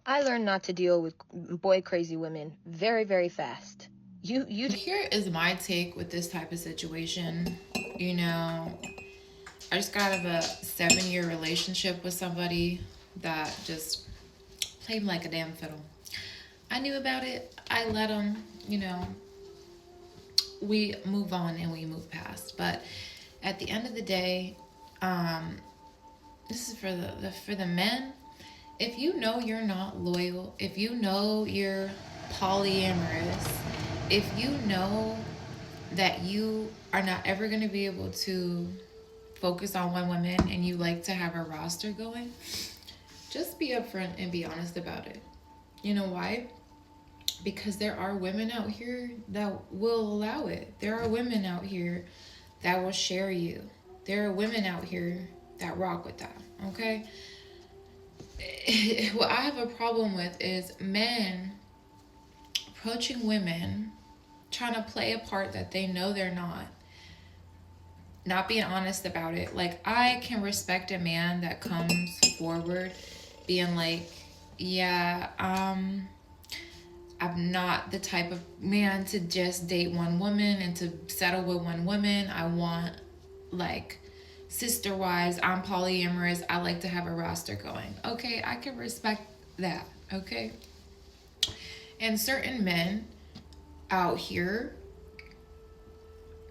I learned not to deal with boy crazy women very, very fast. You Here is my take with this type of situation. You know, I just got out of a 7-year relationship with somebody that just played like a damn fiddle. I knew about it. I let him, you know, we move on and we move past. But at the end of the day, um, this is for the men. If you know you're not loyal, if you know you're polyamorous, if you know that you are not ever going to be able to focus on one woman and you like to have a roster going, just be upfront and be honest about it. You know why? Because there are women out here that will allow it. There are women out here that will share you. There are women out here that rock with that. Okay? What I have a problem with is men approaching women, trying to play a part that they know they're not being honest about it. Like, I can respect a man that comes forward being like, yeah, I'm not the type of man to just date one woman and to settle with one woman. I want, like, sister wives. I'm polyamorous. I like to have a roster going. Okay, I can respect that. Okay. And certain men out here,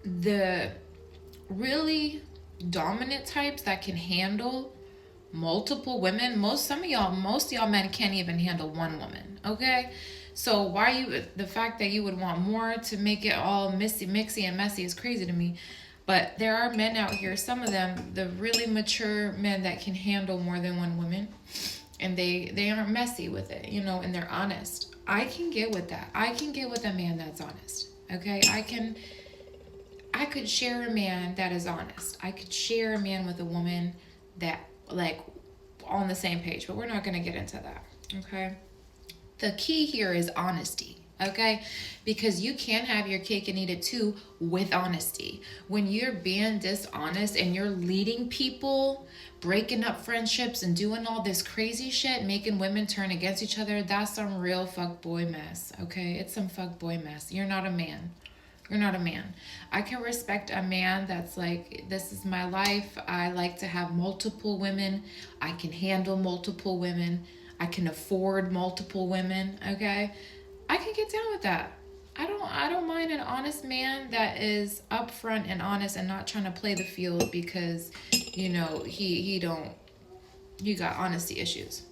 the really dominant types that can handle multiple women, most of y'all men can't even handle one woman. Okay, so why you, the fact that you would want more to make it all mixy and messy is crazy to me. But there are men out here, some of them, the really mature men that can handle more than one woman, and they aren't messy with it, you know, and they're honest. I can get with that. I can get with a man that's honest. Okay, I could share a man that is honest. I could share a man with a woman that, like, on the same page, but we're not going to get into that. Okay. The key here is honesty. Okay, because you can have your cake and eat it too with honesty. When you're being dishonest and you're leading people, breaking up friendships and doing all this crazy shit, making women turn against each other, that's some real fuckboy mess. Okay, it's some fuckboy mess. You're not a man. You're not a man. I can respect a man that's like, this is my life. I like to have multiple women. I can handle multiple women. I can afford multiple women. Okay, I can get down with that. I don't mind an honest man that is upfront and honest and not trying to play the field because, you know, he don't he got honesty issues.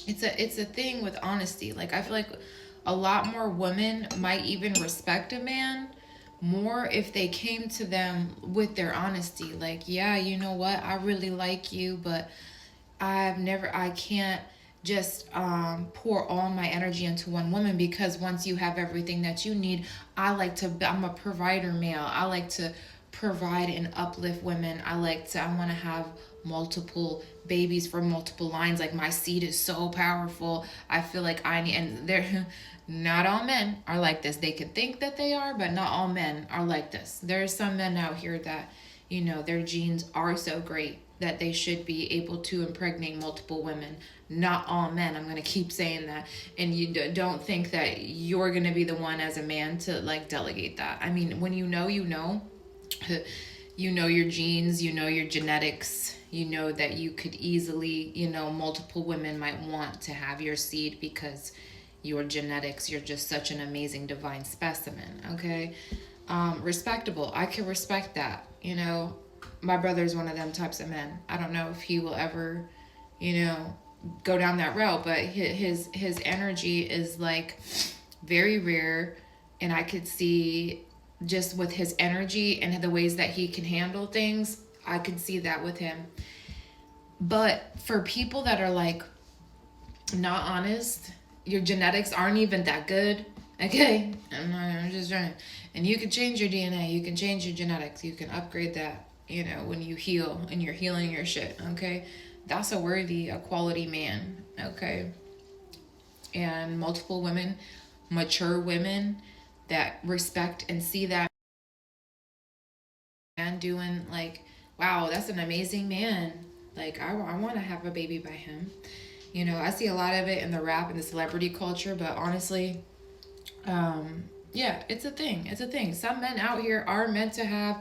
It's a thing with honesty. Like, I feel like a lot more women might even respect a man more if they came to them with their honesty. Like, yeah, you know what? I really like you, but I can't just pour all my energy into one woman, because once you have everything that you need, I'm a provider male. I like to provide and uplift women. I want to have multiple babies from multiple lines. Like, my seed is so powerful. I feel like I need, and they're, not all men are like this. They could think that they are, but not all men are like this. There are some men out here that, you know, their genes are so great that they should be able to impregnate multiple women. Not all men. I'm going to keep saying that. And you don't think that you're going to be the one as a man to, like, delegate that. I mean, when you know, you know. You know your genes, you know your genetics, you know that you could easily, you know, multiple women might want to have your seed because your genetics, you're just such an amazing divine specimen. Okay, respectable. I can respect that. You know, my brother's one of them types of men. I don't know if he will ever, you know, go down that route, but his energy is like very rare, and I could see, just with his energy and the ways that he can handle things, I could see that with him. But for people that are like not honest, your genetics aren't even that good. Okay, I'm just trying. And you can change your DNA, you can change your genetics, you can upgrade that. You know, when you heal and you're healing your shit. Okay, that's a quality man. Okay, and multiple women, mature women that respect and see that man doing, like, wow, that's an amazing man. Like, I want to have a baby by him. You know, I see a lot of it in the rap and the celebrity culture, but honestly, yeah, it's a thing. It's a thing. Some men out here are meant to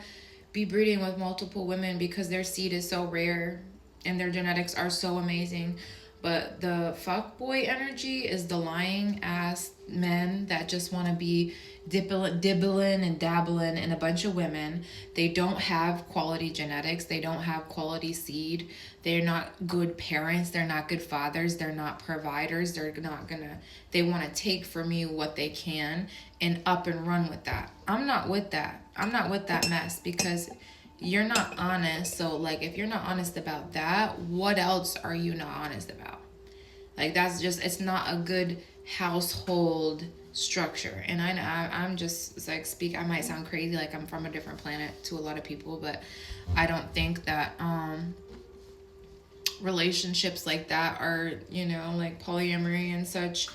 be breeding with multiple women because their seed is so rare and their genetics are so amazing. But the fuckboy energy is the lying ass men that just want to be dibbling and dabbling in a bunch of women. They don't have quality genetics. They don't have quality seed. They're not good parents. They're not good fathers. They're not providers. They want to take from you what they can and up and run with that. I'm not with that. I'm not with that mess because you're not honest. So, like, if you're not honest about that, what else are you not honest about? Like, that's just, it's not a good household structure. And I'm just, like, I might sound crazy, like I'm from a different planet to a lot of people, but I don't think that relationships like that are, like polyamory and such,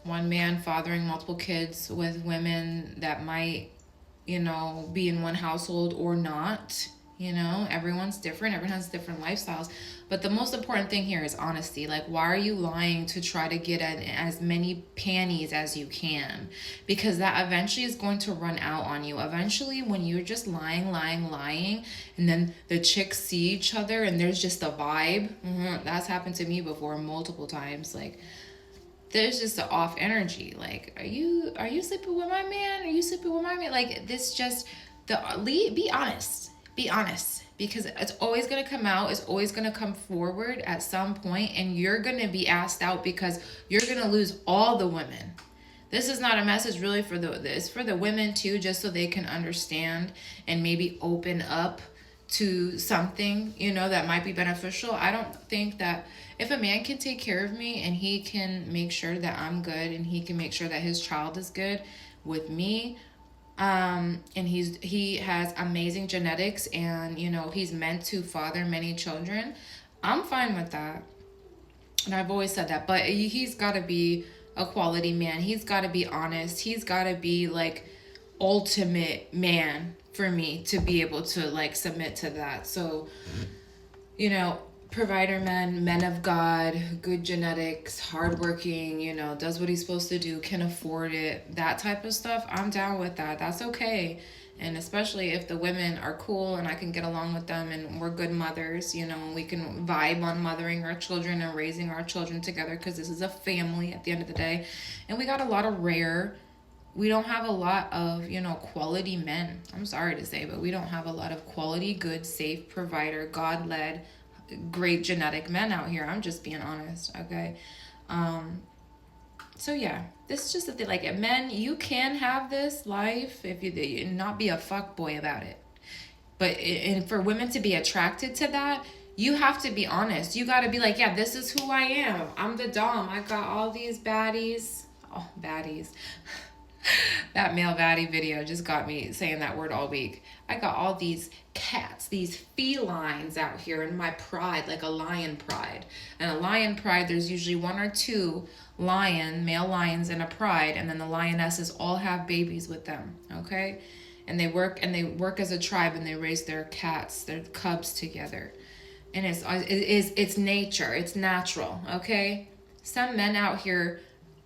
one man fathering multiple kids with women that might, be in one household or not. Everyone's different. Everyone has different lifestyles. But the most important thing here is honesty. Like, why are you lying to try to get as many panties as you can? Because that eventually is going to run out on you. Eventually, when you're just lying, and then the chicks see each other and there's just a vibe. That's happened to me before multiple times. Like, there's just an off energy. Like, are you sleeping with my man? Are you sleeping with my man? Like, this just, be honest. Be honest. Because it's always going to come out. It's always going to come forward at some point. And you're going to be asked out because you're going to lose all the women. This is not a message really it's for the women too, just so they can understand and maybe open up to something, that might be beneficial. I don't think that if a man can take care of me and he can make sure that I'm good and he can make sure that his child is good with me, and he has amazing genetics and, he's meant to father many children, I'm fine with that. And I've always said that, but he's got to be a quality man. He's got to be honest. He's got to be like ultimate man for me to be able to like submit to that. So, provider men of God, good genetics, hardworking, does what he's supposed to do, can afford it, that type of stuff. I'm down with that. That's okay. And especially if the women are cool and I can get along with them and we're good mothers, we can vibe on mothering our children and raising our children together because this is a family at the end of the day. And we got a lot of we don't have a lot of, quality men. I'm sorry to say, but we don't have a lot of quality, good, safe, provider, God-led, great genetic men out here. I'm just being honest, okay? So yeah, this is just the thing. Like, men, you can have this life if you not be a fuckboy about it. But and for women to be attracted to that, you have to be honest. You got to be like, yeah, this is who I am. I'm the dom. I got all these baddies. Oh, baddies. That male baddie video just got me saying that word all week. I got all these cats, these felines out here in my pride, like a lion pride. And a lion pride, there's usually one or two male lions in a pride, and then the lionesses all have babies with them, okay? And they work as a tribe, and they raise their cats, their cubs together. And it's nature, it's natural, okay? Some men out here,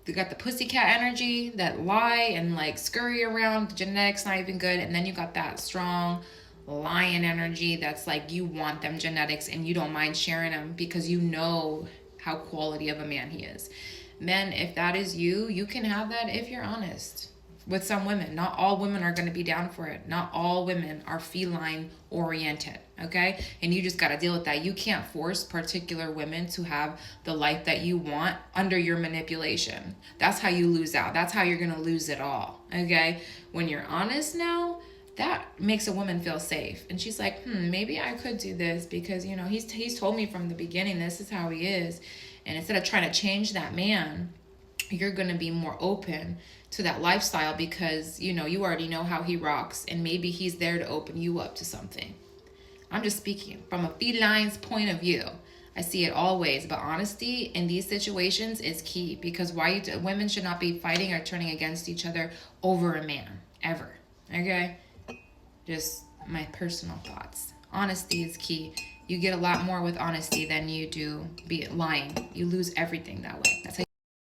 they got the pussycat energy that lie and like scurry around. The genetics not even good. And then you got that strong lion energy that's like you want them genetics and you don't mind sharing them because you know how quality of a man he is. Men, if that is you can have that if you're honest with some women. Not all women are going to be down for it. Not all women are feline oriented, okay? And you just got to deal with that. You can't force particular women to have the life that you want under your manipulation. That's how you lose out. That's how you're going to lose it all, okay? When you're honest now, that makes a woman feel safe. And she's like, maybe I could do this because, he's told me from the beginning this is how he is. And instead of trying to change that man, you're going to be more open to that lifestyle because, you already know how he rocks and maybe he's there to open you up to something. I'm just speaking from a feline's point of view. I see it always, but honesty in these situations is key because women should not be fighting or turning against each other over a man, ever, okay? Just my personal thoughts. Honesty is key. You get a lot more with honesty than you do be lying. You lose everything that way. That's how